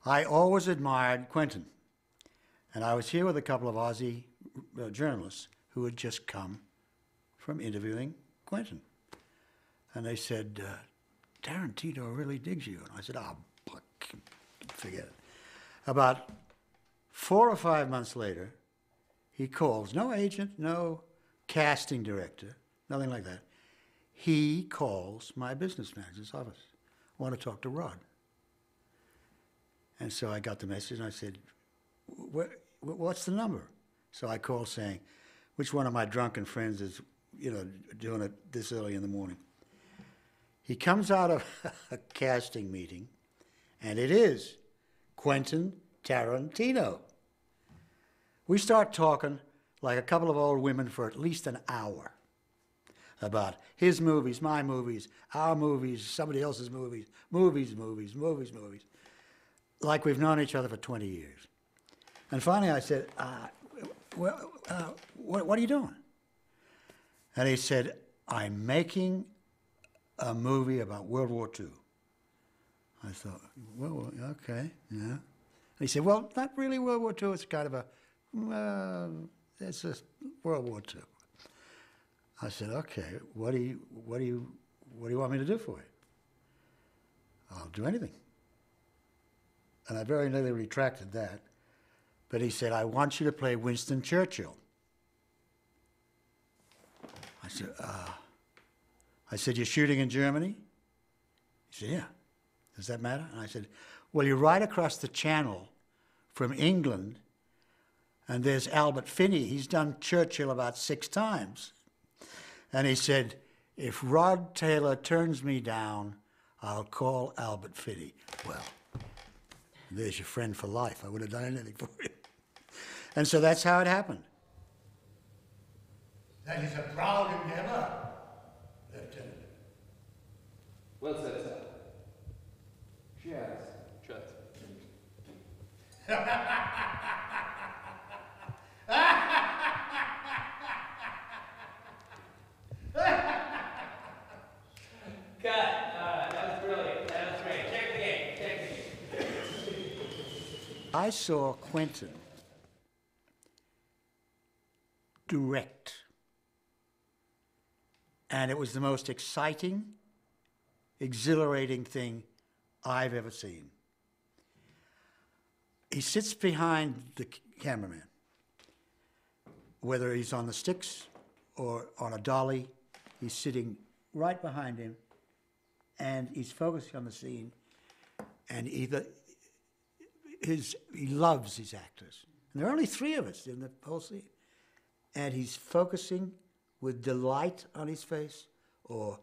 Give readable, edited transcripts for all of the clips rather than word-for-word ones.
I always admired Quentin. And I was here with a couple of Aussie journalists who had just come from interviewing Quentin. And they said, Tarantino really digs you. And I said, oh, forget it. About 4 or 5 months later, he calls, no agent, no casting director, nothing like that. He calls my business manager's office. I want to talk to Rod. And so I got the message and I said, what's the number? So I called saying, which one of my drunken friends is, doing it this early in the morning? He comes out of a casting meeting, and it is Quentin Tarantino. We start talking like a couple of old women for at least an hour about his movies, my movies, our movies, somebody else's movies, movies, like we've known each other for 20 years. And finally I said, what are you doing? And he said, I'm making a movie about World War II. I thought, well, okay, yeah. And he said, well, not really World War II, it's kind of a, it's a World War II. I said, okay, what do you want me to do for you? I'll do anything. And I very nearly retracted that. But he said, I want you to play Winston Churchill. I said, you're shooting in Germany? He said, yeah. Does that matter? And I said, well, you're right across the channel from England, and there's Albert Finney. He's done Churchill about 6 times. And he said, if Rod Taylor turns me down, I'll call Albert Finney. Well, there's your friend for life. I would have done anything for you. And so that's how it happened. That is a proud endeavor, Lieutenant. Well said, sir. Cheers. Cheers. Cut. That was brilliant. That was great. Check the game. Check the game. I saw Quentin direct, and it was the most exciting, exhilarating thing I've ever seen. He sits behind the cameraman, whether he's on the sticks or on a dolly, he's sitting right behind him, and he's focusing on the scene, and he loves his actors. And there are only 3 of us in the whole scene. And he's focusing with delight on his face, or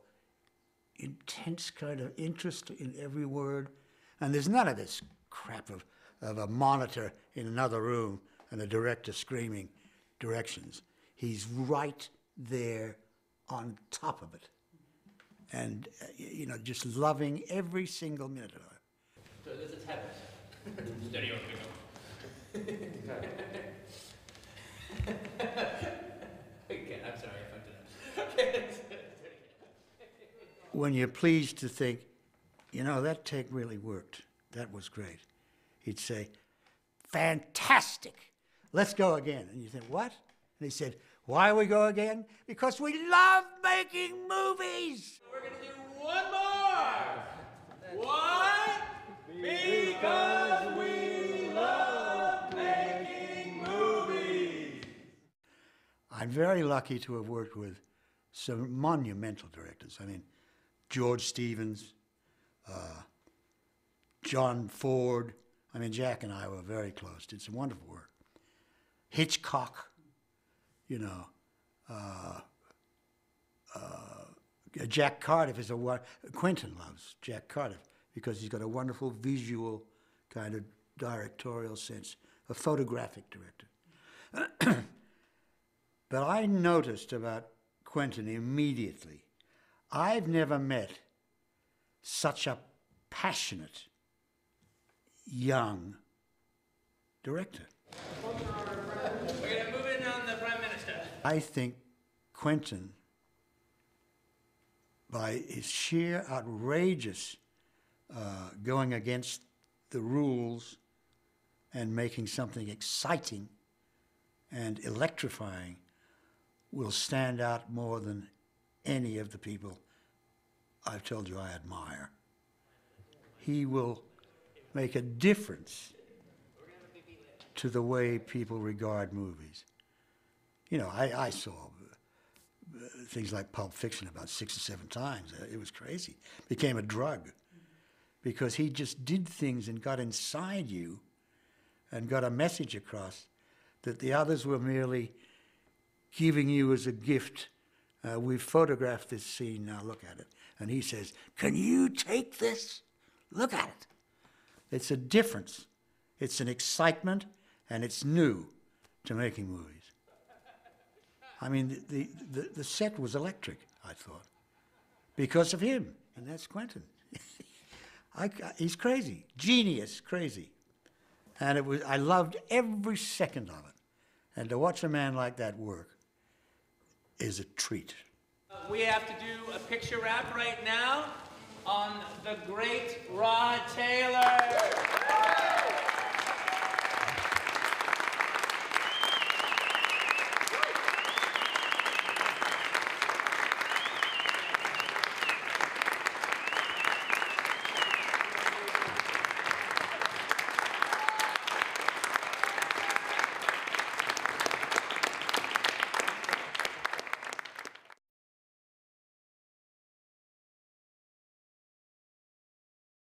intense kind of interest in every word. And there's none of this crap of a monitor in another room and a director screaming directions. He's right there on top of it. And, just loving every single minute of it. So this is heaven. Steady on, okay, I'm sorry, I fucked it up. When you're pleased to think, that take really worked. That was great. He'd say, fantastic. Let's go again. And you think, what? And he said, why we go again? Because we love making movies. We're going to do one more. Why? Because we love making movies. I'm very lucky to have worked with some monumental directors. I mean, George Stevens, John Ford. I mean, Jack and I were very close, did some wonderful work. Hitchcock, Jack Cardiff is Quentin loves Jack Cardiff because he's got a wonderful visual kind of directorial sense, a photographic director. But I noticed about Quentin immediately, I've never met such a passionate, young director. We're going to move in on the Prime Minister. I think Quentin, by his sheer outrageous going against the rules and making something exciting and electrifying will stand out more than any of the people I've told you I admire. He will make a difference to the way people regard movies. You know, I saw things like Pulp Fiction about 6 or 7 times. It was crazy. It became a drug because he just did things and got inside you and got a message across that the others were merely giving you as a gift. We've photographed this scene, now look at it. And he says, can you take this? Look at it. It's a difference. It's an excitement, and it's new to making movies. I mean, the set was electric, I thought, because of him, and that's Quentin. He's crazy, genius crazy. And I loved every second of it. And to watch a man like that work is a treat. We have to do a picture wrap right now on the great Rod Taylor.